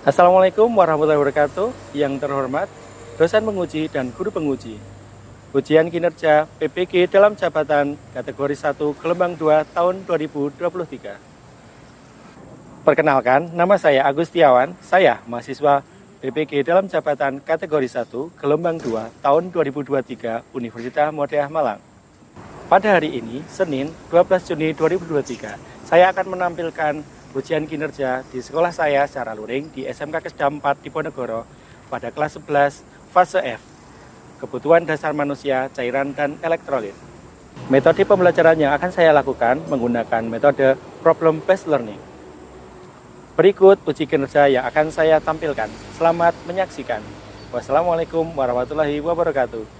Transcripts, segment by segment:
Assalamualaikum warahmatullahi wabarakatuh. Yang terhormat, dosen penguji dan guru penguji. Ujian kinerja PPG dalam jabatan kategori 1 gelombang 2 tahun 2023. Perkenalkan, nama saya Agustiawan. Saya mahasiswa PPG dalam jabatan kategori 1 gelombang 2 tahun 2023 Universitas Muhammadiyah Malang. Pada hari ini, Senin 12 Juni 2023, saya akan menampilkan ujian kinerja di sekolah saya secara luring di SMK Kesdam 4 Diponegoro pada kelas 11 fase F, kebutuhan dasar manusia, cairan dan elektrolit. Metode pembelajaran yang akan saya lakukan menggunakan metode problem based learning. Berikut uji kinerja yang akan saya tampilkan. Selamat menyaksikan. Wassalamualaikum warahmatullahi wabarakatuh.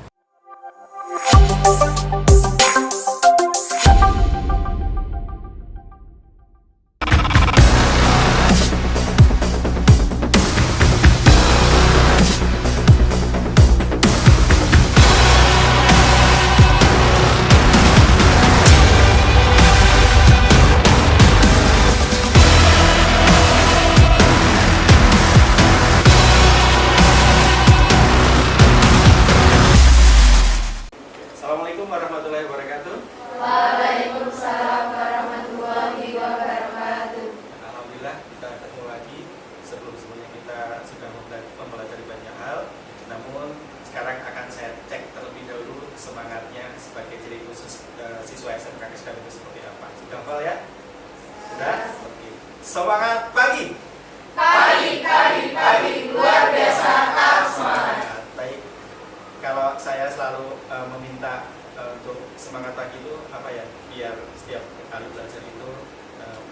Assalamualaikum warahmatullahi wabarakatuh. Waalaikumsalam warahmatullahi wabarakatuh. Alhamdulillah kita ketemu lagi. Sebelumnya kita sudah mempelajari banyak hal. Namun sekarang akan saya cek terlebih dahulu semangatnya sebagai ciri khusus siswa SMK Kesdam itu seperti apa. Sudah hafal ya? Sudah? Oke. Semangat pagi. Pagi, luar biasa, tetap semangat. Baik. Kalau saya selalu meminta untuk semangat pagi itu apa ya, biar setiap kali belajar itu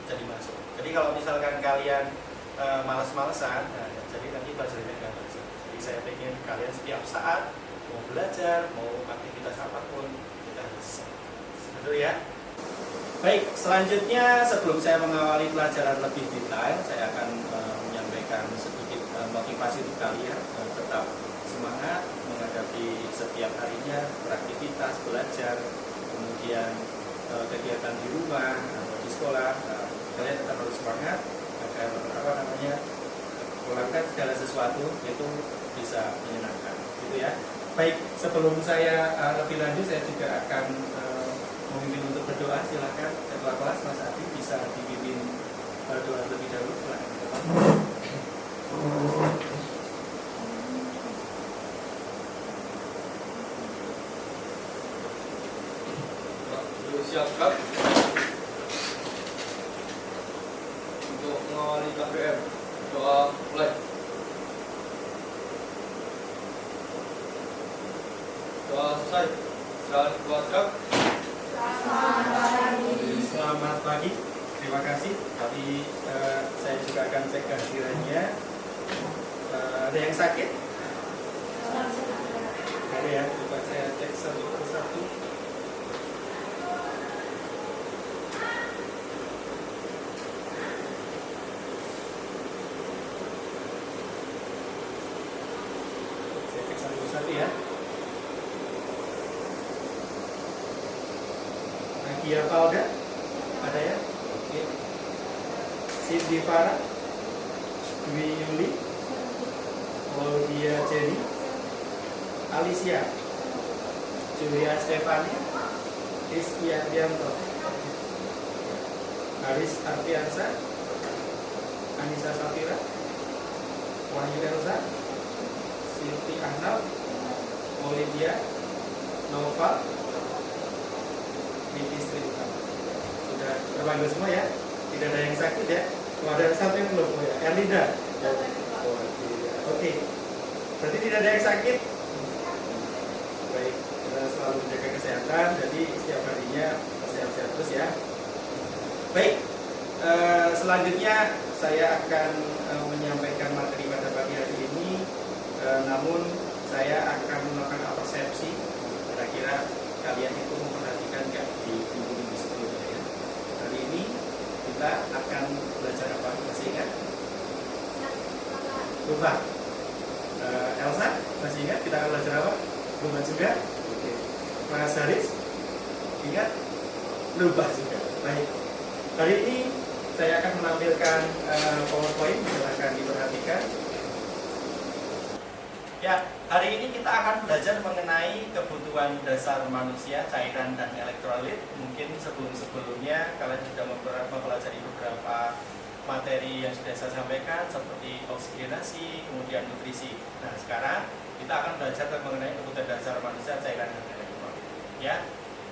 jadi masuk. Jadi kalau misalkan kalian malas-malesan, nah, jadi nanti belajarnya nggak masuk. Jadi saya pengen kalian setiap saat mau belajar, mau aktivitas apapun kita bisa. Betul ya? Baik, selanjutnya sebelum saya mengawali pelajaran lebih detail, saya akan menyampaikan sedikit motivasi untuk kalian tetap semangat menghadapi setiap harinya beraktivitas, belajar, kemudian kegiatan di rumah atau di sekolah. Kalian tetap harus semangat agar melakukan segala sesuatu itu bisa menyenangkan, gitu ya. Baik, sebelum saya lebih lanjut, saya juga akan memimpin untuk berdoa. Silakan ketua kelas Mas Adi bisa dipimpin berdoa lebih dahulu. Silakan. Siapkan untuk mengawali KPM. Doa mulai. Doa selesai. Silakan keluarga. Selamat pagi. Terima kasih. Tapi saya juga akan cek kehadirannya. Ada yang sakit? Ada ya. Coba saya cek satu persatu. Satu ya. Nadia Valda ada ya? Oke. Cindy Farah, Dwi Yuli, Claudia Jenny, Alicia, Julia Stefani, Rizky Ardianto, Haris Arfiansa, Anissa Safira, Wahyu Elza, Siti Ahnal, Olivia, Nova, Niti Sri Utama. Sudah terpanggil semua ya? Tidak ada yang sakit ya? Oh, ada satu yang belum ya? Erlinda. Oke. Berarti tidak ada yang sakit? Baik, kita selalu menjaga kesehatan. Jadi setiap harinya sehat-sehat terus ya. Baik. Selanjutnya saya akan menyampaikan materi pada pagi hari ini. Namun saya akan melakukan persepsi. Kira-kira kalian itu memperhatikan nggak di minggu-minggu sebelumnya ya? Hari ini kita akan belajar apa? Masih ingat? Lupa. Elsa, masih ingat kita akan belajar apa? Lupa juga? Oke. Mas Haris, ingat? Lupa juga. Baik. Hari ini saya akan menampilkan PowerPoint, silahkan diperhatikan. Ya, hari ini kita akan belajar mengenai kebutuhan dasar manusia, cairan dan elektrolit. Mungkin sebelum-sebelumnya kalian sudah mempelajari beberapa materi yang sudah saya sampaikan seperti oksigenasi, kemudian nutrisi. Nah, sekarang kita akan belajar mengenai kebutuhan dasar manusia, cairan dan elektrolit. Ya,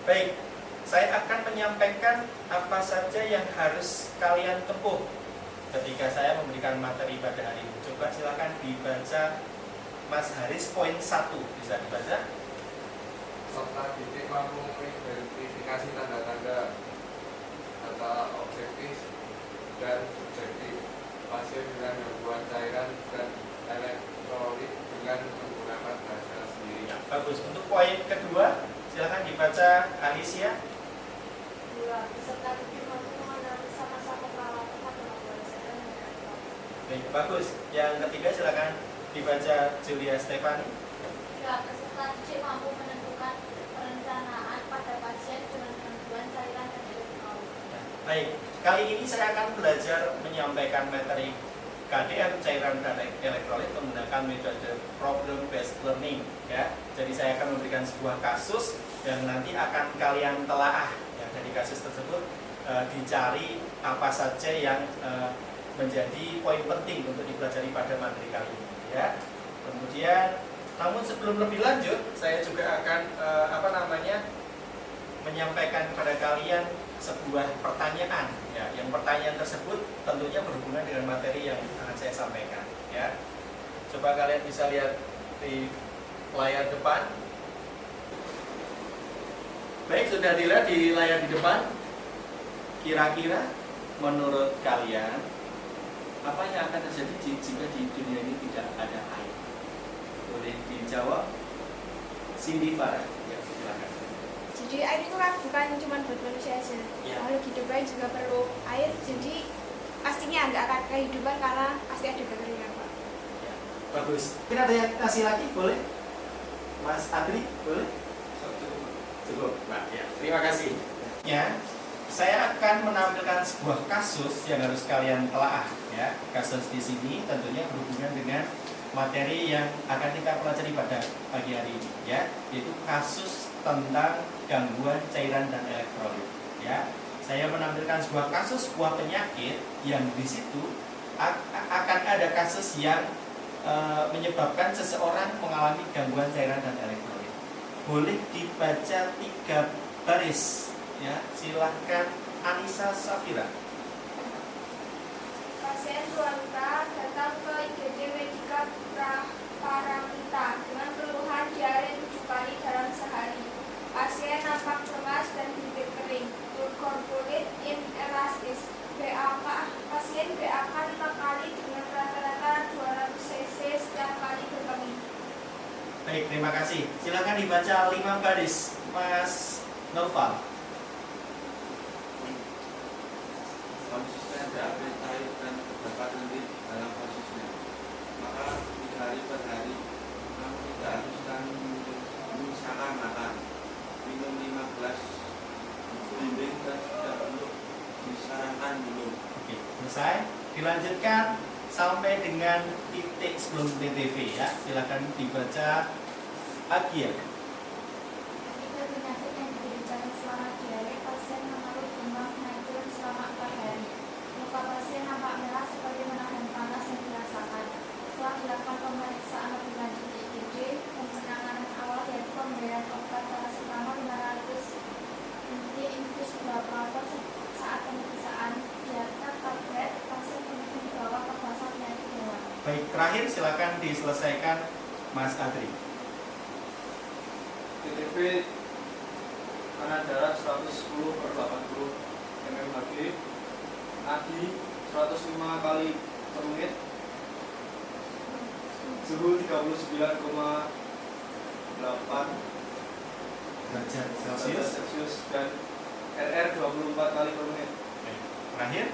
baik. Saya akan menyampaikan apa saja yang harus kalian tempuh ketika saya memberikan materi pada hari ini. Coba silakan dibaca Mas Haris, poin 1 bisa dibaca. Serta didik mampu mengidentifikasi tanda-tanda data objektif dan subjektif pasien dengan gangguan cairan dan elektrolit dengan menggunakan bahasa sendiri. Ya, bagus. Untuk poin kedua, silakan dibaca Alicia. 2. Peserta didik mampu mengenali sama-sama peralatan pada gangguan cairan dan elektrolit. Baik, bagus. Yang ketiga silakan dibaca Julia Stefani. 3. Peserta didik mampu menentukan perencanaan pada pasien dengan gangguan cairan dan elektrolit. Ya, baik, kali ini saya akan belajar menyampaikan materi KDM cairan dan elektrolit menggunakan metode problem based learning. Ya, jadi saya akan memberikan sebuah kasus yang nanti akan kalian telaah. Ya, dari kasus tersebut dicari apa saja yang menjadi poin penting untuk dipelajari pada materi kali ini. Ya, kemudian, namun sebelum lebih lanjut, saya juga akan menyampaikan kepada kalian sebuah pertanyaan. Ya, yang pertanyaan tersebut tentunya berhubungan dengan materi yang akan saya sampaikan. Ya, coba kalian bisa lihat di layar depan. Baik, sudah dilihat di layar di depan. Kira-kira menurut kalian apa yang akan terjadi jika di dunia ini tidak ada air? Boleh dijawab. Cindy Farah, ya, silakan. Jadi air itu kan bukan cuma buat manusia aja, Ya. makhluk hidup lain juga perlu air. Jadi pastinya nggak akan kehidupan karena pasti ada kekeringan, Pak. Ya, bagus. Mungkin ada yang kasih lagi, boleh? Mas Adri, boleh? Cukup, Mbak. Ya, terima kasih. Ya, saya akan menampilkan sebuah kasus yang harus kalian telaah. Ya, kasus di sini tentunya berhubungan dengan materi yang akan kita pelajari pada pagi hari ini. Ya, yaitu kasus tentang gangguan cairan dan elektrolit. Ya, saya menampilkan sebuah kasus, sebuah penyakit yang di situ akan ada kasus yang menyebabkan seseorang mengalami gangguan cairan dan elektrolit. Boleh dibaca 3 baris. Ya, silahkan Anissa Safira. Pasien wanita datang ke IGD Medika Paramita dengan keluhan diare 7 kali dalam sehari. Pasien nampak lemas dan bibir kering, berkorporat inelastis. Pasien BAK 5 kali dengan rata-rata 200 cc setiap kali berkemih. Baik, terima kasih. Silakan dibaca 5 baris, Mas Noval. Konsisten BAP cair dan terdapat lendir dalam kasusnya, maka 3 hari per hari kamu tidak haruskan misalkan makan, minum 5 gelas bimbing dan tidak perlu disarankan minum. Oke, selesai. Dilanjutkan sampai dengan titik sebelum TTV ya. Silakan dibaca Agia. Ketika penyakit yang diderita selama diare, pasien mengeluh demam naik turun selama 4 hari. Muka pasien nampak merah seperti menahan panas yang dirasakan. Setelah dilakukan pemeriksaan lebih lanjut di IGD, penanganan awal yaitu pemberian obat paracetamol 500 ml infus 2 per saat pemeriksaan diarta tablet pasien kemudian dibawa ke pasar penyakit hewan. Baik, terakhir silakan diselesaikan Mas Adri. TTP tekanan darah 110/80 mmHg, nadi 105 kali per menit, suhu 39,8 Derajat derajat Celcius dan RR 24 kali per menit. Baik, terakhir.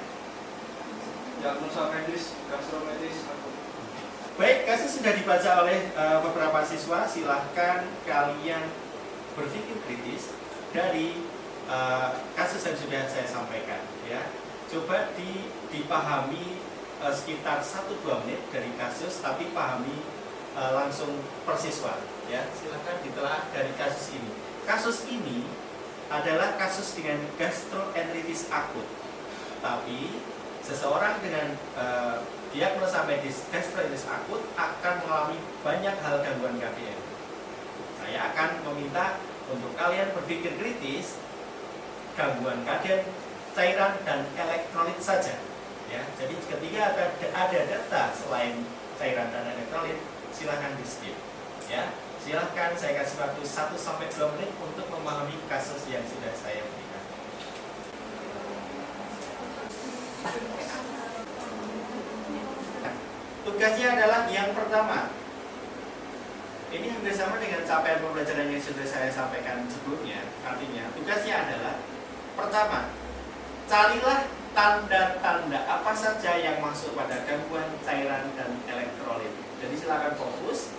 Diagnosa medis gastroenteritis akut. Baik, kasus sudah dibaca oleh beberapa siswa. Silahkan kalian berpikir kritis dari kasus yang sudah saya sampaikan. Ya, coba dipahami sekitar 1-2 menit dari kasus, tapi pahami langsung persiswa ya. Silakan ditelaah dari kasus ini. Kasus ini adalah kasus dengan gastroenteritis akut, tapi seseorang dengan diagnosa medis gastroenteritis akut akan mengalami banyak hal gangguan KDM. Saya akan meminta untuk kalian berpikir kritis gangguan KDM cairan dan elektrolit saja ya. Jadi ketika ada data selain cairan dan elektrolit, silahkan di skip ya. Silahkan, saya kasih waktu 1-2 menit untuk memahami kasus yang sudah saya berikan. Tugasnya adalah yang pertama. Ini hampir sama dengan capaian pembelajaran yang sudah saya sampaikan sebelumnya. Artinya, tugasnya adalah pertama, carilah tanda-tanda apa saja yang masuk pada gangguan cairan dan elektrolit. Jadi silakan fokus,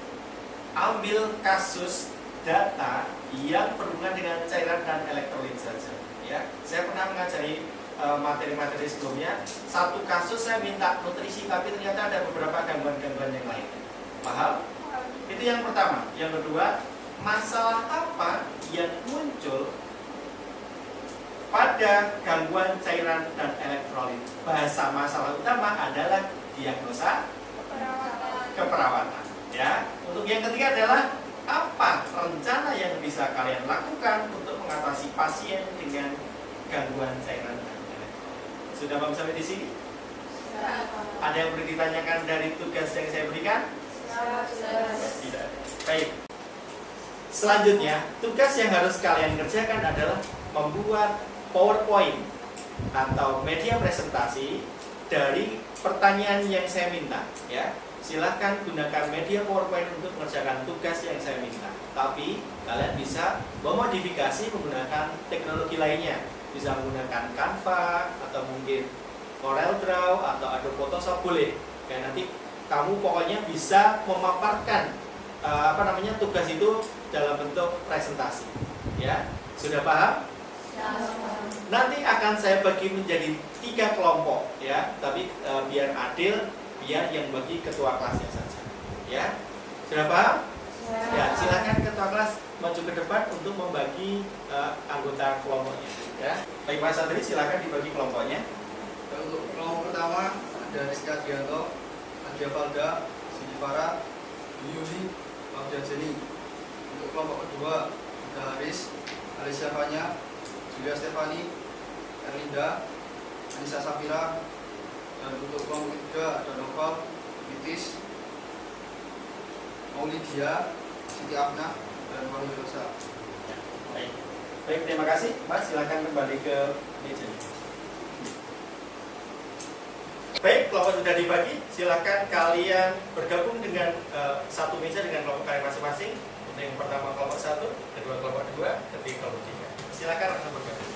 ambil kasus data yang berhubungan dengan cairan dan elektrolit saja. Ya, saya pernah mengajari materi-materi sebelumnya. Satu kasus saya minta nutrisi, tapi ternyata ada beberapa gangguan-gangguan yang lain. Paham? Itu yang pertama. Yang kedua, masalah apa yang muncul pada gangguan cairan dan elektrolit. Bahasa masalah utama adalah diagnosa keperawatan. Ya. Untuk yang ketiga adalah apa rencana yang bisa kalian lakukan untuk mengatasi pasien dengan gangguan cairan dan elektrolit. Sudah paham sampai di sini? Ada yang perlu ditanyakan dari tugas yang saya berikan? Tidak. Baik. Selanjutnya, tugas yang harus kalian kerjakan adalah membuat PowerPoint atau media presentasi dari pertanyaan yang saya minta. Ya, silahkan gunakan media PowerPoint untuk mengerjakan tugas yang saya minta. Tapi kalian bisa memodifikasi menggunakan teknologi lainnya. Bisa menggunakan Canva atau mungkin CorelDRAW atau Adobe Photoshop boleh. Ya, nanti kamu pokoknya bisa memaparkan tugas itu dalam bentuk presentasi. Ya, sudah paham? Nanti akan saya bagi menjadi 3 kelompok, ya. Tapi biar adil, biar yang bagi ketua kelasnya saja. Ya, sudah paham? Ya, silakan ketua kelas maju ke depan untuk membagi anggota kelompoknya. Ya, baik Mas Andri, silakan dibagi kelompoknya. Untuk kelompok pertama ada Rizky Adrianto, Nadia Valda, Siti Farah, Yuli, Magda Jenny. Untuk kelompok kedua ada Haris, Alicia Fanya, Julia Stefani, Erlinda, Anissa Safira. Dan untuk kelompok ketiga ada Noval, Titis, Maulidia, Siti Afna, dan Wahyu Rosa. Baik, terima kasih. Mas, silakan kembali ke meja. Baik, kelompok sudah dibagi. Silakan kalian bergabung dengan satu meja dengan kelompok kalian masing-masing. Untuk yang pertama kelompok 1, kedua kelompok 2, ketiga kelompok 3. Silakan langsung bergabung.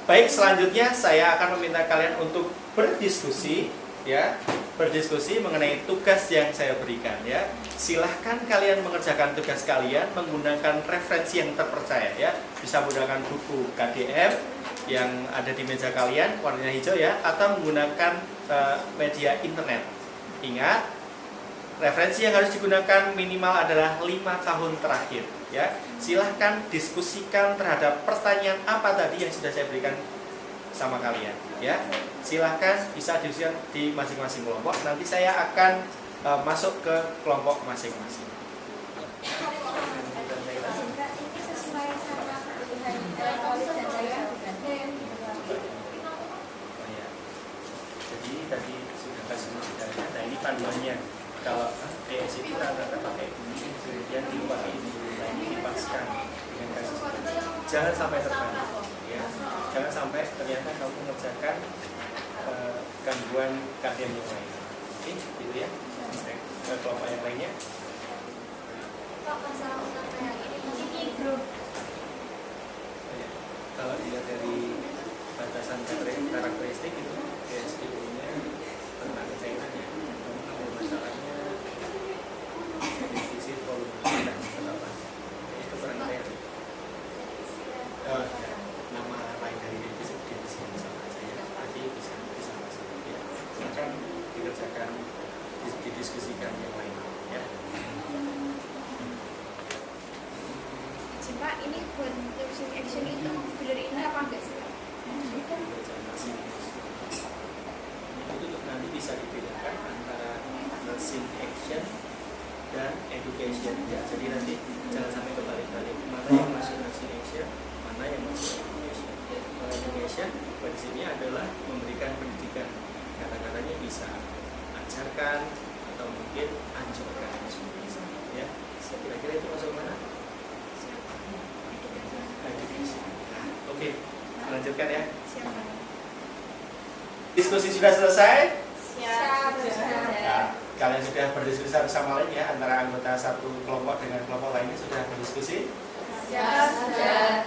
Baik, selanjutnya saya akan meminta kalian untuk berdiskusi, ya, berdiskusi mengenai tugas yang saya berikan, ya. Silahkan kalian mengerjakan tugas kalian menggunakan referensi yang terpercaya, ya. Bisa menggunakan buku KDM yang ada di meja kalian warnanya hijau, ya, atau menggunakan media internet. Ingat, referensi yang harus digunakan minimal adalah 5 tahun terakhir. Ya, silahkan diskusikan terhadap pertanyaan apa tadi yang sudah saya berikan sama kalian. Ya, silahkan bisa diskusikan di masing-masing kelompok. Nanti saya akan masuk ke kelompok masing-masing. Jadi tadi sudah kasih materialnya. Nah, ini panduannya. Kalau PS itu rata-rata pakai ini, kemudian dipakai ini. Nah, ini dipaskan dengan kasus ini. Jangan sampai terbalik, ya. Jangan sampai ternyata kamu mengerjakan gangguan KDM yang lain. Oke, gitu ya. Ke kelompok yang lainnya. Kalau dilihat dari batasan karakteristik itu PSDU-nya tentang cairannya, kamu masalahnya defisit volume dan kenapa itu kurang cairan. Ya, nama lain dari defisit sama aja, ya. education di sini adalah memberikan pendidikan. Kata-katanya bisa ajarkan atau mungkin anjurkan, ya. Kira-kira itu masuk mana? Education. Oke, lanjutkan ya. Diskusi sudah selesai? Siap. Ya, kalian sudah berdiskusi satu sama lain ya, antara anggota satu kelompok dengan kelompok lainnya sudah berdiskusi?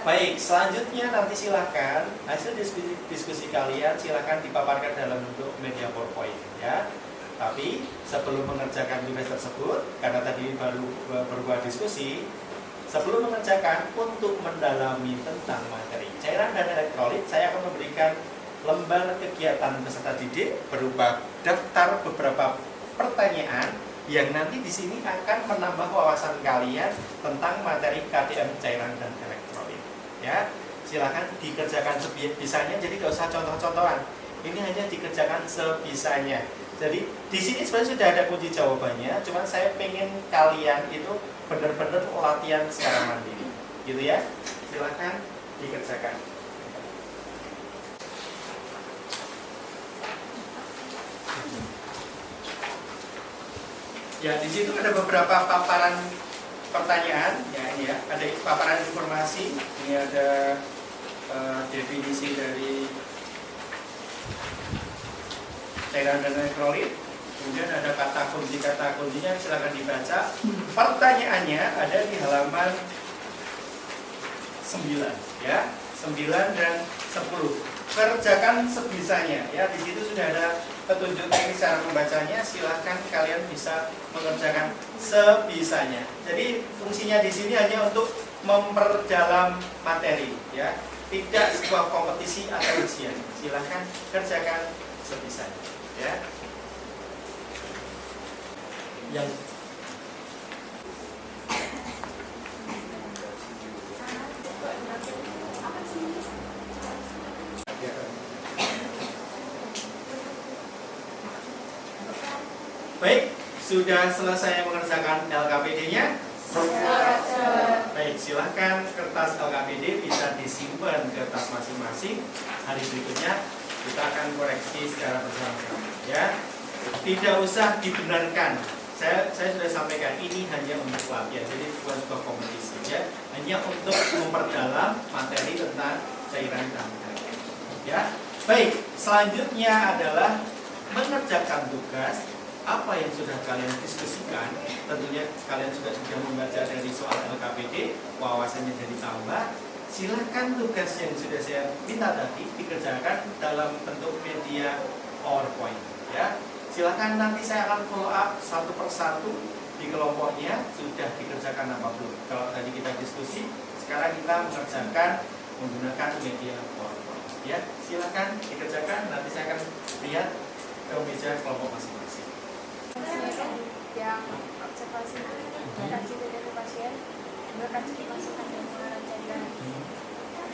Baik, selanjutnya nanti silahkan hasil diskusi kalian silahkan dipaparkan dalam bentuk media PowerPoint ya. Tapi sebelum mengerjakan tugas tersebut, karena tadi baru berbuat diskusi, sebelum mengerjakan untuk mendalami tentang materi cairan dan elektrolit, saya akan memberikan lembar kegiatan peserta didik berupa daftar beberapa pertanyaan yang nanti di sini akan menambah wawasan kalian tentang materi KDM cairan dan elektrolit. Ya, silakan dikerjakan sebisanya. Jadi tidak usah contoh-contohan. Ini hanya dikerjakan sebisanya. Jadi di sini sebenarnya sudah ada kunci jawabannya. Cuman saya pengen kalian itu benar-benar latihan secara mandiri, gitu ya. Silakan dikerjakan. Ya, di situ ada beberapa paparan pertanyaan, ya ini ya, ada paparan informasi, ini ada definisi dari cairan dan elektrolit, kemudian ada kata kuncinya silakan dibaca. Pertanyaannya ada di halaman 9, ya, 9 dan 10. Kerjakan sebisanya, ya, di situ sudah ada petunjuk teknis cara membacanya, silahkan kalian bisa mengerjakan sebisanya. Jadi fungsinya di sini hanya untuk memperdalam materi, ya, tidak sebuah kompetisi atau ujian. Silahkan kerjakan sebisanya, ya. Yang baik, sudah selesai mengerjakan LKPD-nya? Baik, silahkan kertas LKPD bisa disimpan ke tas masing-masing. Hari berikutnya kita akan koreksi secara bersama-sama, ya. Tidak usah dibenarkan. Saya sudah sampaikan ini hanya untuk latihan, jadi bukan sebuah kompetisi, ya. Hanya untuk memperdalam materi tentang cairan dan elektrolit, ya. Baik, selanjutnya adalah mengerjakan tugas. Apa yang sudah kalian diskusikan, tentunya kalian juga sudah membaca dari soal LKPD, wawasannya jadi tambah. Silakan tugas yang sudah saya minta tadi dikerjakan dalam bentuk media PowerPoint, ya. Silakan nanti saya akan follow up satu persatu di kelompoknya sudah dikerjakan apa belum. Kalau tadi kita diskusi, sekarang kita mengerjakan menggunakan media PowerPoint, ya. Silakan dikerjakan, nanti saya akan lihat ke meja kelompok masing-masing. Yang observasi kaji dari pasien, berkaji dimasukkan dan pengenalan cairan.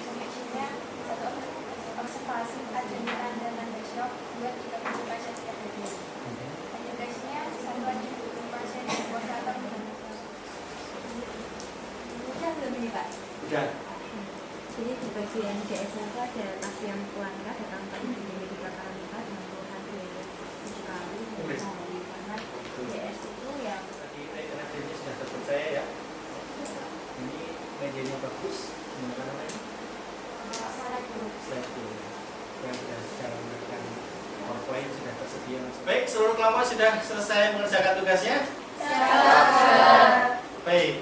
Fungsinya satu observasi adrenalin dan mandashok, dua tiga tujuh pasien setiap hari. Tugasnya satu tujuh pasien yang atau Udah belum ini Pak? Udah. Jadi di bagian DSL itu ada pasien keluarga datang ke klinik di Karantina dengan keluhan biaya 7 kali karena DS itu yang Tadi medianya sudah terpercaya ya. Ini medianya bagus. Apa namanya? Slide dulu. Yang sudah secara menggunakan PowerPoint sudah tersedia. Baik, seluruh kelompok sudah selesai mengerjakan tugasnya? Baik,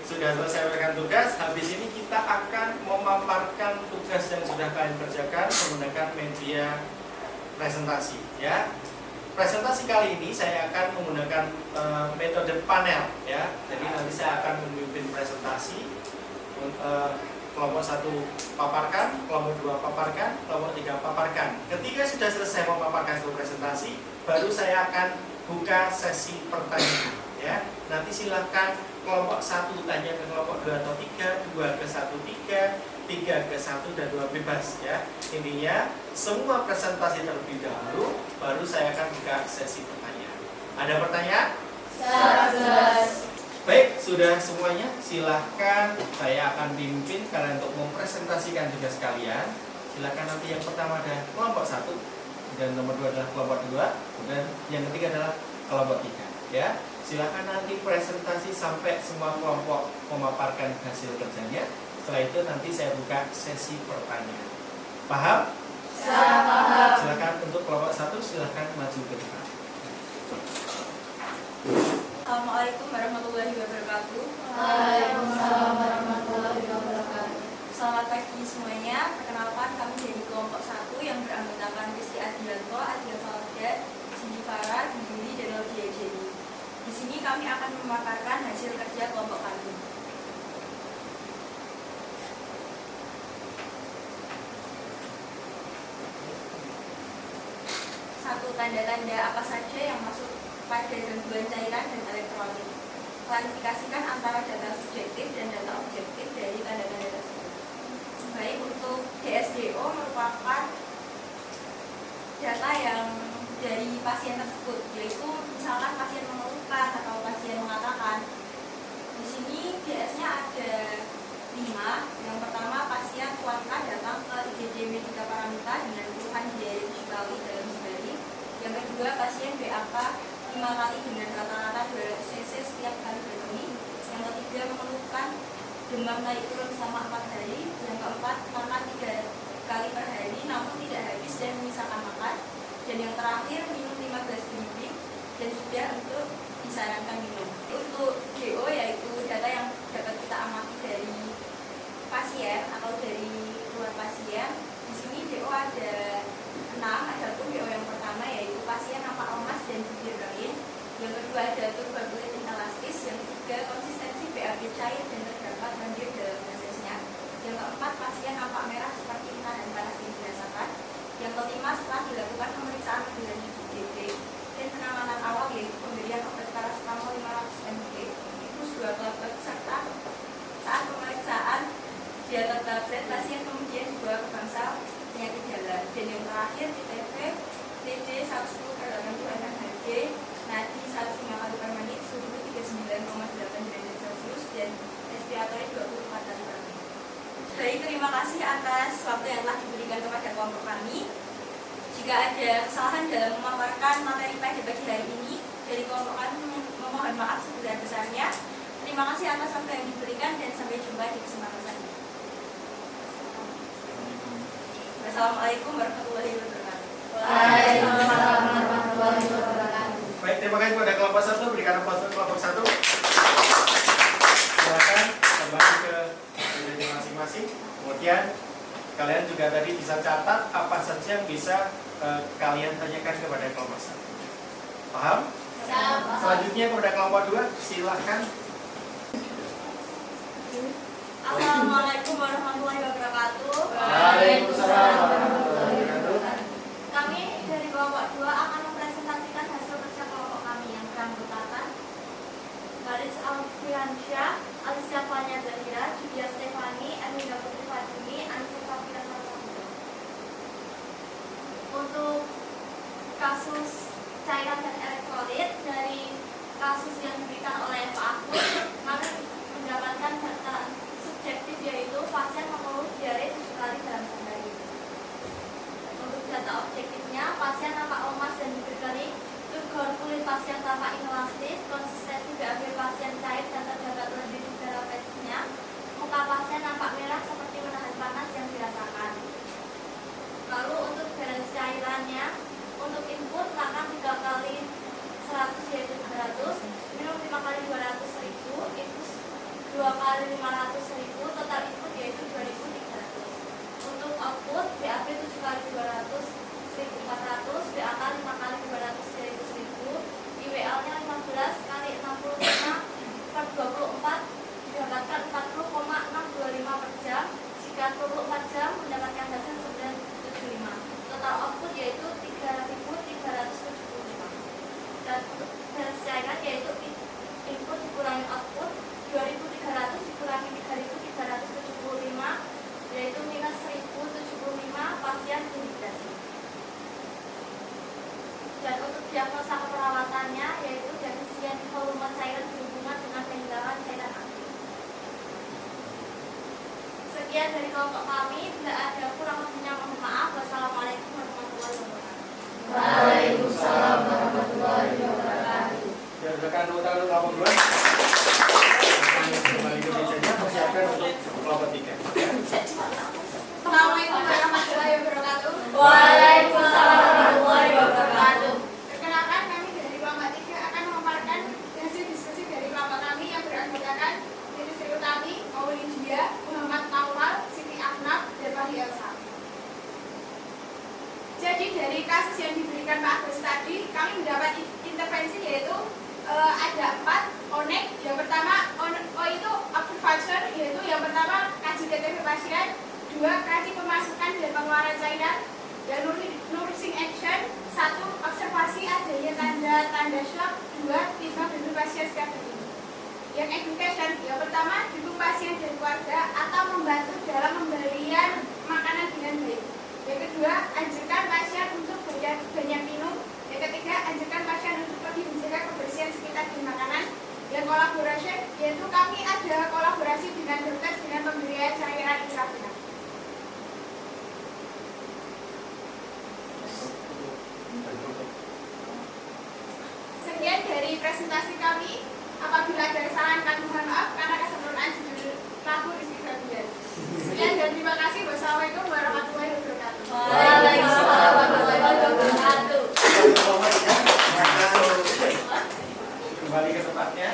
sudah selesai mengerjakan tugas. Habis ini kita akan memaparkan tugas yang sudah kalian kerjakan menggunakan media presentasi, ya. Presentasi kali ini saya akan menggunakan metode panel, ya. Jadi nanti saya akan memimpin presentasi. Kelompok 1 paparkan, kelompok 2 paparkan, kelompok 3 paparkan. Ketika sudah selesai memaparkan seluruh presentasi, baru saya akan buka sesi pertanyaan, ya. Nanti silakan kelompok 1 tanya ke kelompok 2 atau 3, 2 ke 1 3, 3 ke 1 dan 2 bebas, ya. Intinya semua presentasi terlebih dahulu, baru saya akan buka sesi pertanyaan. Ada pertanyaan? Baik, sudah semuanya. Silahkan saya akan pimpin kalian untuk mempresentasikan tugas kalian. silakan nanti yang pertama ada kelompok 1, dan nomor 2 adalah kelompok 2, dan yang ketiga adalah kelompok 3. Ya, silakan nanti presentasi sampai semua kelompok memaparkan hasil kerjanya. Setelah itu nanti saya buka sesi pertanyaan. Paham? Paham. Silakan untuk kelompok 1, silakan maju ke depan. Assalamualaikum warahmatullahi wabarakatuh. Waalaikumsalam warahmatullahi wabarakatuh. Selamat pagi semuanya. Perkenalkan, kami dari kelompok 1 yang beranggotakan Rizky Adianto, Adil Falda, Cindy Farah, Yuli, dan Laudia Jenny. Di sini kami akan memaparkan hasil kerja kelompok kami. 1. Tanda-tanda apa saja yang masuk pada gangguan cairan dan elektrolit. Klarifikasikan antara data subjektif dan data objektif dari tanda-tanda tersebut. Baik, untuk DSDO merupakan data yang dari pasien tersebut, yaitu misalkan pasien mengeluhkan atau pasien mengatakan. Di sini DS-nya ada 5. Yang pertama, pasien tuankan datang ke IGD Medika Paramita dengan keluhan diare 7 kali dalam sehari. Yang kedua, pasien BAK 5 kali dengan rata-rata 200 cc setiap kali bertemu. Yang ketiga, mengeluhkan demam naik turun selama 4 hari. Yang keempat, makan 3 kali per hari namun tidak habis dan menyisakan makan. Dan yang terakhir, minum 15 ml dan sudah untuk disarankan minum. Untuk GO yaitu data yang dapat kita amati dari pasien atau dari keluar pasien. Di sini DO ada 6. Ada pun DO yang pertama yaitu pasien nampak lemas dan bibir kering. Yang kedua ada tuberkulit inelastis. Yang ketiga, konsistensi BAB cair dan terdapat lendir dalam prosesnya. Yang keempat, pasien nampak merah seperti dan panas yang dirasakan. Yang kelima, setelah dilakukan pemeriksaan dengan IgG dan penanganan awal yaitu pemberian obat paracetamol 500 mg, infus 2 tablet, serta saat pemeriksaan diatur tablet, pasien kemudian dibawa ke bangsal penyakit dalam. Dan yang terakhir, TTV, TD 110/80 Hg, nadi 105 kali per menit, suhu 39,8 derajat Celcius, dan respirator 24 kali per menit. Baik, terima kasih atas waktu yang telah diberikan kepada kelompok kami. Jika ada kesalahan dalam memaparkan materi pada pagi hari ini, dari kelompok kami memohon maaf sebesar-besarnya. Terima kasih atas waktu yang diberikan dan sampai jumpa di kesempatan selanjutnya. Wassalamualaikum warahmatullahi wabarakatuh. Waalaikumsalam warahmatullahi wabarakatuh. Baik, terima kasih kepada kelompok 1. Berikan aplaus untuk kelompok 1. Silakan kembali ke meja masing-masing. Kemudian kalian juga tadi bisa catat apa saja yang bisa kalian tanyakan kepada kelompok 1. Paham? Selanjutnya kepada kelompok 2, silahkan. Assalamualaikum warahmatullahi wabarakatuh. Waalaikumsalam warahmatullahi wabarakatuh. Kami dari kelompok 2 akan mempresentasikan hasil kerja kelompok kami yang beranggotakan Haris Alfiansyah, Alicia Fania Zahira, Julia Stefani, Emina Putri Fadini, Anissa Safira Salsabila. Untuk kasus cairan dan elektrolit dari kasus yang diberikan oleh Pak Agus, kami mendapatkan data subjektif yaitu pasien mengeluh diare 7 kali dalam sehari. Untuk data objektifnya, pasien nampak lemas dan bibir kering, turgor kulit pasien tampak inelastis, konsistensi BAB pasien cair dan terdapat lendir di dalam fesisnya, muka pasien nampak merah seperti menahan panas yang dirasakan. Lalu untuk balance cairannya, untuk input makan 3 kali 100 yaitu 300, minum 5 kali 200.000, infus 2 kali 500.000, total input yaitu 2.300. Untuk output, BAB 7 kali 200, 1.400, BAK 5 kali 200 yaitu 1.000, IWL-nya 15 kali 65 per 24 didapatkan 40,625 per jam. Jika 24 jam mendapatkan hasil 975. Total output yaitu 3.375. Dan untuk balance cairan yaitu input dikurangi output 2.300 dikurangi 3.375 yaitu minus 1.075, pasien dehidrasi. Dan untuk diagnosa keperawatannya yaitu defisien volume cairan berhubungan dengan kehilangan cairan aktif. Sekian dari kelompok kami. Bila ada kurang lebihnya mohon dari kasus yang diberikan Pak Agus tadi, kami mendapat intervensi yaitu ada 4 ONEK. Yang pertama O itu observation, yaitu yang pertama kaji KTP pasien, 2 kaji pemasukan dan pengeluaran cairan, dan nursing action, 1 observasi adanya tanda-tanda shock, 2 timbang duduk pasien setiap detik. Yang education, yang pertama dukung pasien dan keluarga atau membantu dalam pemberian makanan dengan baik. Yang kedua, anjurkan pasien untuk banyak minum. Yang ketiga, anjurkan pasien untuk lebih menjaga kebersihan sekitar di makanan. Yang collaboration, yaitu kami ada kolaborasi dengan dokter dengan pemberian cairan intravenous. Sekian dari presentasi kami. Apabila ada kesalahan kami mohon maaf karena kesempurnaan judul lagu Rizky Febian. Sekian dan terima kasih. Wassalamualaikum warahmatullahi wabarakatuh. Waalaikumsalam warahmatullahi wabarakatuh. Kembali ke tempatnya.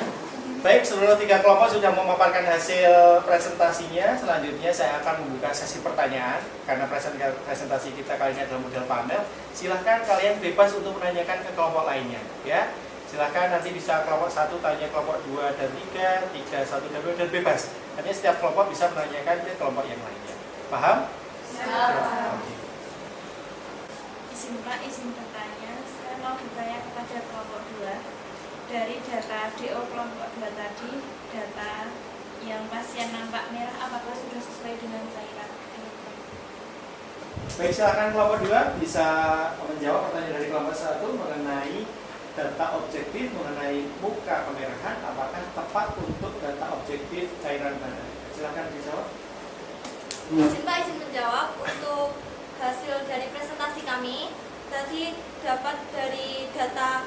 Baik, seluruh 3 kelompok sudah memaparkan hasil presentasinya. Selanjutnya saya akan membuka sesi pertanyaan. Karena presentasi kita kali ini adalah model panel. Silahkan kalian bebas untuk menanyakan ke kelompok lainnya, ya. Silahkan nanti bisa kelompok 1 tanya kelompok 2 dan 3, 3, 1 dan 2 dan bebas. Nanti setiap kelompok bisa menanyakan ke kelompok yang lainnya. Paham? Siap. Izin Pak, izin bertanya. Saya mau bertanya kepada kelompok 2. Dari data DO kelompok 2 tadi, data yang pasien nampak merah apakah sudah sesuai dengan cairan? Baik, silakan kelompok 2 bisa menjawab pertanyaan dari kelompok 1 mengenai data objektif mengenai muka kemerahan, apakah tepat untuk data objektif cairan badan. Silakan dijawab. Izin menjawab untuk hasil dari presentasi kami. Tadi dapat dari data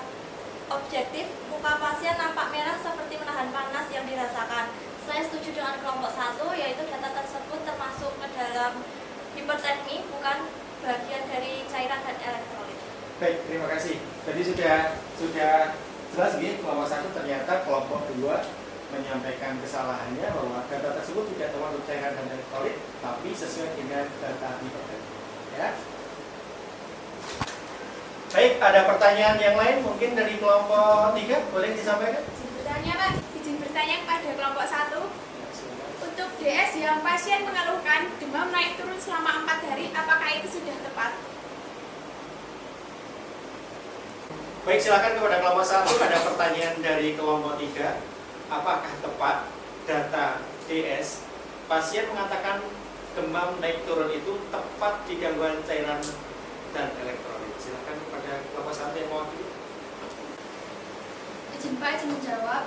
objektif, muka pasien nampak merah seperti menahan panas yang dirasakan. Saya setuju dengan kelompok 1, yaitu data tersebut termasuk ke dalam hipertermi, bukan bagian dari cairan dan elektrolit. Baik, terima kasih. Tadi sudah jelas nih, kelompok 1 ternyata kelompok 2 menyampaikan kesalahannya bahwa data tersebut tidak termasuk cairan dan elektrolit, tapi sesuai dengan data hipertermi. Ya. Baik, ada pertanyaan yang lain mungkin dari kelompok 3 boleh disampaikan? Izin bertanya Pak, izin bertanya kepada kelompok 1. Untuk DS yang pasien mengeluhkan demam naik turun selama 4 hari, apakah itu sudah tepat? Baik, silakan kepada kelompok 1. Ada pertanyaan dari kelompok 3. Apakah tepat data DS pasien mengatakan demam naik turun itu tepat di gangguan cairan dan elektrolit? Silakan kepada kelompok 1 yang mewakili. Izin Pak, izin menjawab.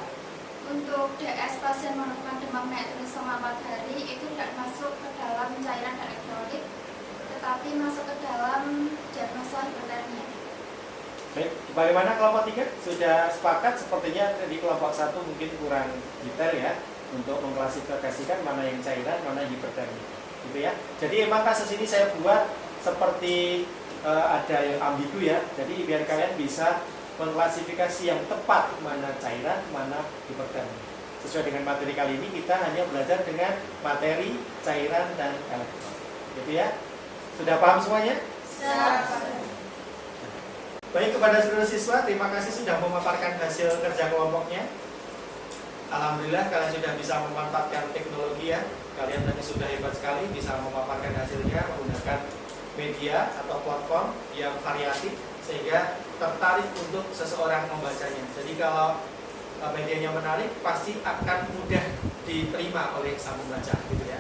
Untuk DS pasien mengeluhkan demam naik turun selama 4 hari itu tidak masuk ke dalam cairan dan elektrolit, tetapi masuk ke dalam diagnosa hipertermia. Baik, bagaimana kelompok 3? Sudah sepakat? Sepertinya di kelompok 1 mungkin kurang detail ya untuk mengklasifikasikan mana yang cairan, mana yang hipertermi, gitu ya. Jadi emang kasus ini saya buat seperti ada yang ambigu ya. Jadi biar kalian bisa mengklasifikasi yang tepat mana cairan, mana hipertermi. Sesuai dengan materi kali ini kita hanya belajar dengan materi cairan dan elektron, gitu ya. Sudah paham semuanya? Siap. Baik, kepada seluruh siswa, terima kasih sudah memaparkan hasil kerja kelompoknya. Alhamdulillah kalian sudah bisa memanfaatkan teknologi ya. Kalian tadi sudah hebat sekali bisa memaparkan hasilnya menggunakan media atau platform yang variatif sehingga tertarik untuk seseorang membacanya. Jadi kalau medianya menarik pasti akan mudah diterima oleh sang pembaca, gitu ya.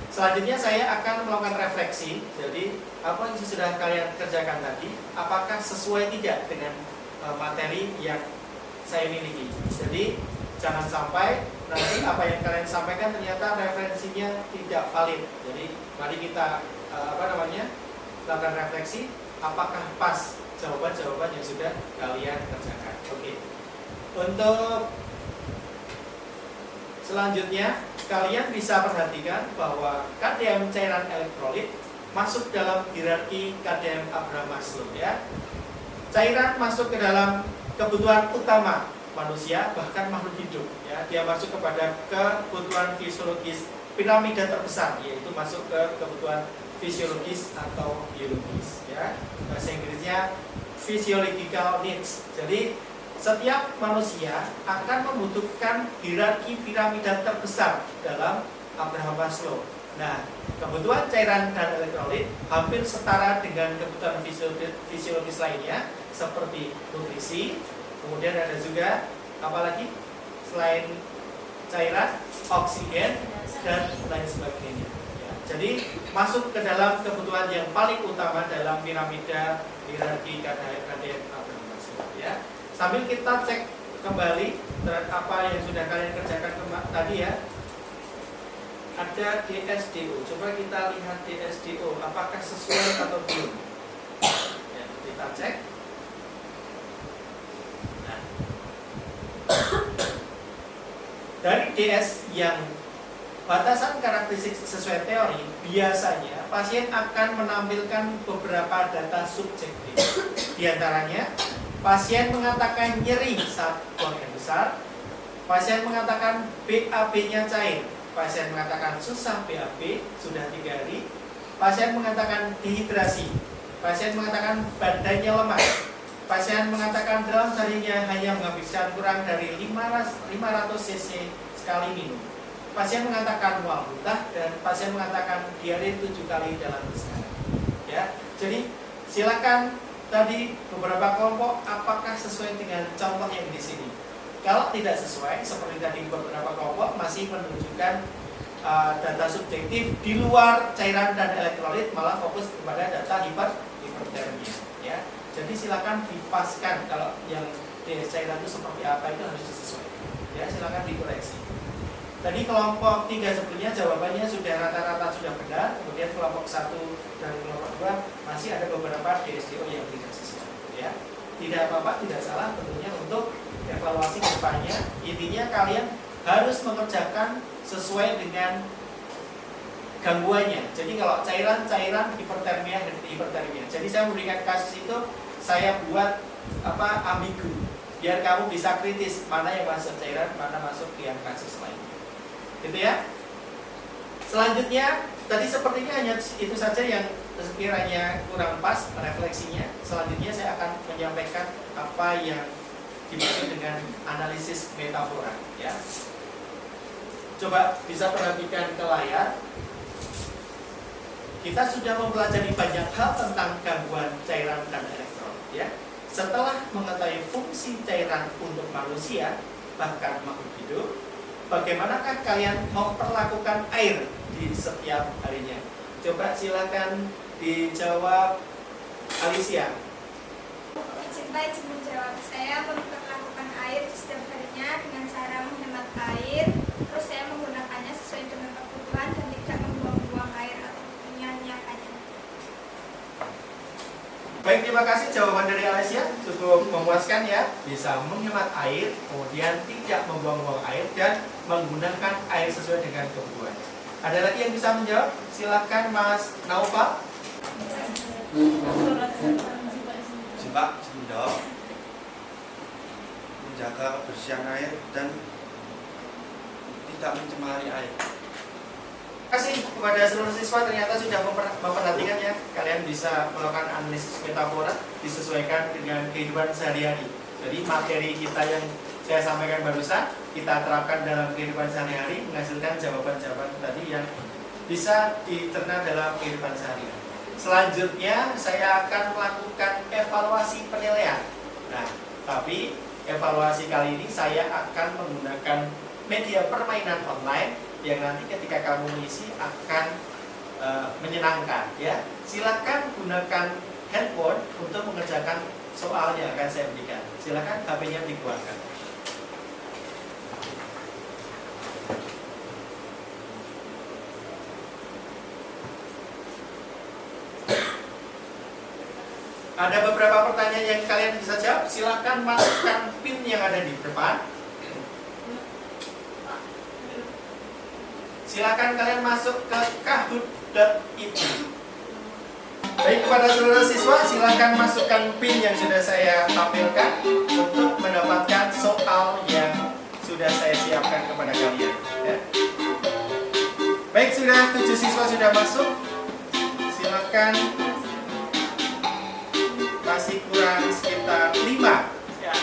Selanjutnya saya akan melakukan refleksi. Jadi apa yang sudah kalian kerjakan tadi, apakah sesuai tidak dengan materi yang saya miliki. Jadi jangan sampai nanti apa yang kalian sampaikan ternyata referensinya tidak valid. Jadi mari kita lakukan refleksi, apakah pas jawaban-jawaban yang sudah kalian kerjakan. Oke. Untuk selanjutnya kalian bisa perhatikan bahwa KDM cairan elektrolit masuk dalam hierarki KDM Abraham Maslow ya. Cairan masuk ke dalam kebutuhan utama manusia bahkan makhluk hidup ya. Dia masuk kepada kebutuhan fisiologis piramida terbesar, yaitu masuk ke kebutuhan fisiologis atau biologis, ya. Bahasa Inggrisnya physiological needs. Jadi setiap manusia akan membutuhkan hierarki piramida terbesar dalam Abraham Maslow. Nah, kebutuhan cairan dan elektrolit hampir setara dengan kebutuhan fisiologis lainnya seperti nutrisi. Kemudian ada juga apa lagi selain cairan, oksigen dan lain sebagainya. Ya, jadi masuk ke dalam kebutuhan yang paling utama dalam piramida hierarki KDN Abraham Maslow. Ya, sambil kita cek kembali terhadap apa yang sudah kalian kerjakan tadi ya. Ada DSDO. Coba kita lihat DSDO, apakah sesuai atau belum? Ya, kita cek. Nah, dari DS yang batasan karakteristik sesuai teori, biasanya pasien akan menampilkan beberapa data subjektif. Di antaranya, pasien mengatakan nyeri saat buang air besar, pasien mengatakan BAB-nya cair, pasien mengatakan susah BAB sudah 3 hari, pasien mengatakan dehidrasi, pasien mengatakan badannya lemah, pasien mengatakan dalam seharinya hanya menghabiskan kurang dari 500 cc sekali minum, pasien mengatakan mual muntah, dan pasien mengatakan diare 7 kali dalam sehari. Ya, jadi silakan tadi beberapa kelompok apakah sesuai dengan contoh yang di sini. Kalau tidak sesuai, seperti tadi beberapa kelompok masih menunjukkan data subjektif di luar cairan dan elektrolit, malah fokus kepada data hipertermia. Ya, jadi silakan dipaskan kalau yang di cairan itu seperti apa itu harus disesuaikan. Ya, silakan dikoreksi. Tadi kelompok 3 sebelumnya jawabannya sudah rata-rata sudah benar. Kemudian kelompok 1 dan kelompok 2 masih ada beberapa DSDO yang tidak sesuai. Ya, tidak apa-apa, tidak salah tentunya untuk evaluasi ke depannya. Intinya kalian harus mengerjakan sesuai dengan gangguannya. Jadi kalau cairan hipertermia. Jadi saya memberikan kasus itu saya buat ambigu biar kamu bisa kritis mana yang masuk cairan, mana masuk yang kasus lainnya. Gitu ya. Selanjutnya tadi sepertinya hanya itu saja yang sekiranya kurang pas refleksinya. Selanjutnya saya akan menyampaikan apa yang dimaksud dengan analisis metafora, ya. Coba bisa perhatikan ke layar. Kita sudah mempelajari banyak hal tentang gangguan cairan dan elektron, ya. Setelah mengetahui fungsi cairan untuk manusia, bahkan makhluk hidup, bagaimanakah kalian memperlakukan air di setiap harinya? Coba silakan dijawab Alicia. Izin menjawab. Saya memperlakukan air di setiap harinya dengan cara menghemat air, terus saya menggunakannya sesuai dengan kebutuhan dan tidak membuang-buang air atau menyia-nyiakannya. Baik, terima kasih jawaban dari Alicia, cukup memuaskan ya. Bisa menghemat air, kemudian tidak membuang-buang air dan menggunakan air sesuai dengan kebutuhan. Ada lagi yang bisa menjawab? Silahkan Mas Naufal. Pak, menjawab menjaga kebersihan air dan tidak mencemari air. Terima kasih kepada seluruh siswa, ternyata sudah memperhatikan ya. Kalian bisa melakukan analisis metafora disesuaikan dengan kehidupan sehari-hari. Jadi materi kita yang saya sampaikan barusan kita terapkan dalam kehidupan sehari-hari, menghasilkan jawaban-jawaban tadi yang bisa dicerna dalam kehidupan sehari-hari. Selanjutnya saya akan melakukan evaluasi penilaian. Nah, tapi evaluasi kali ini saya akan menggunakan media permainan online yang nanti ketika kamu mengisi akan menyenangkan ya. Silakan gunakan handphone untuk mengerjakan soal yang akan saya berikan. Silakan HP-nya dikeluarkan. Ada beberapa pertanyaan yang kalian bisa jawab. Silakan masukkan pin yang ada di depan. Silakan kalian masuk ke kahoot.it. Baik, kepada seluruh siswa, silakan masukkan pin yang sudah saya tampilkan untuk mendapatkan soal yang sudah saya siapkan kepada kalian. Ya. Baik, sudah 7 siswa sudah masuk. misalkan masih kurang sekitar 5 ya.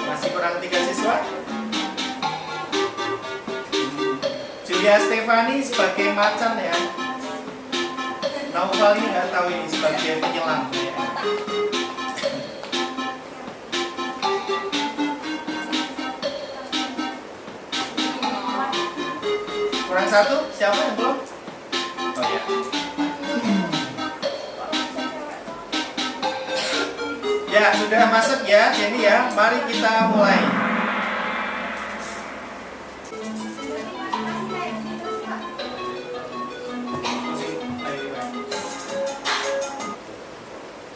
Masih kurang 3 siswa. Julia Stefani sebagai macan ya. Naufal ini nggak tahu ini sebagai penyelam ya. Kurang 1, siapa yang belum? Oh ya. Ya, sudah masuk ya. Jadi ya, mari kita mulai.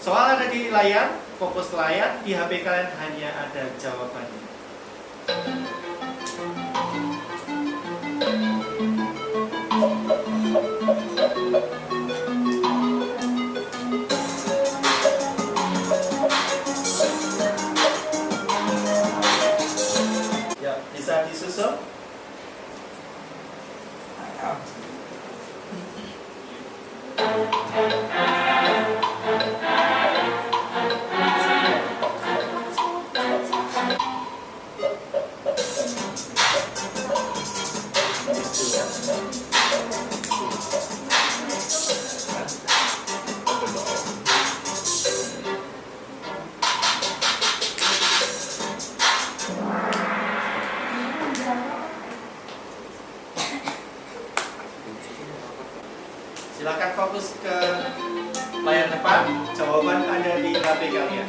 Soal ada di layar, fokus ke layar, di HP kalian hanya ada jawabannya. Ya, bisa disusun. Silakan fokus ke layar depan, jawaban ada di HP kalian.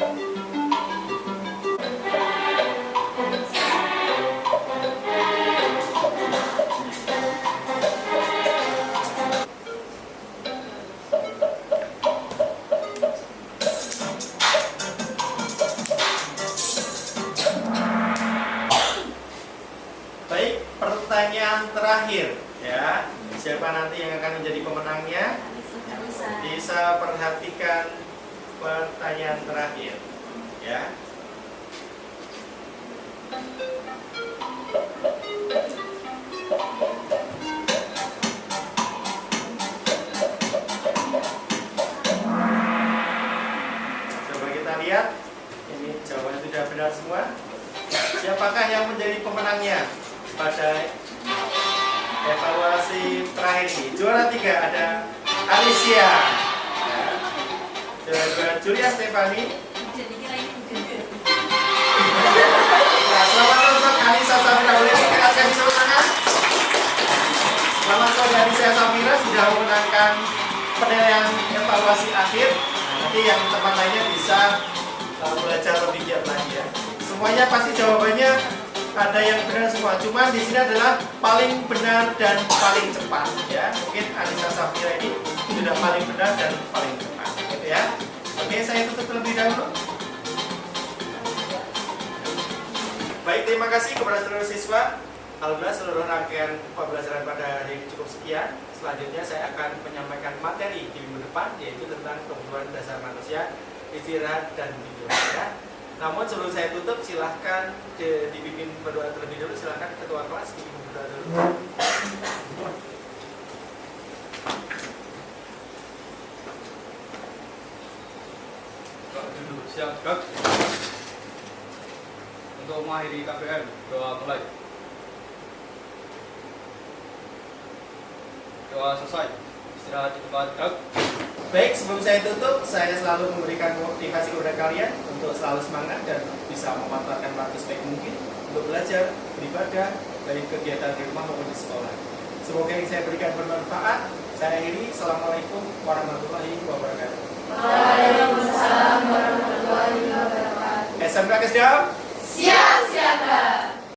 Baik, pertanyaan terakhir ya. Siapa nanti yang akan menjadi pemenangnya? Bisa perhatikan pertanyaan terakhir ya. Coba kita lihat. Ini jawaban sudah benar semua. Siapakah yang menjadi pemenangnya pada evaluasi terakhir ini? Juara 3 ada Alicia ya. Juara 2 Julia Stefani. Nah, selamat untuk Anissa Safira. Boleh kita kasih tepuk tangan. Selamat untuk Anissa Safira sudah memenangkan penilaian evaluasi akhir. Nah, nanti yang teman lainnya bisa belajar lebih giat lagi ya. Semuanya pasti jawabannya ada yang benar semua, cuman di sini adalah paling benar dan paling cepat ya. Mungkin Anissa Safira ini sudah paling benar dan paling cepat gitu ya. Oke, saya tutup terlebih dahulu. Baik, terima kasih kepada seluruh siswa. Alhamdulillah seluruh rangkaian pembelajaran pada hari ini cukup sekian. Selanjutnya saya akan menyampaikan materi di minggu depan, yaitu tentang kebutuhan dasar manusia, istirahat dan tidur ya. Namun sebelum saya tutup, silahkan dipimpin berdoa terlebih dahulu. Silahkan ketua kelas dipimpin berdoa dulu. Duduk siap, Kak. Untuk mengakhiri KPM, doa mulai. Doa selesai. Istirahat di tempat, Kak. Baik, sebelum saya tutup, saya selalu memberikan motivasi kepada kalian untuk selalu semangat dan bisa memanfaatkan waktu sebaik mungkin untuk belajar, beribadah, baik kegiatan di rumah maupun di sekolah. Semoga yang saya berikan bermanfaat. Saya akhiri. Assalamualaikum warahmatullahi wabarakatuh. Waalaikumsalam warahmatullahi wabarakatuh. SMK Kesdam. Siap, siaga.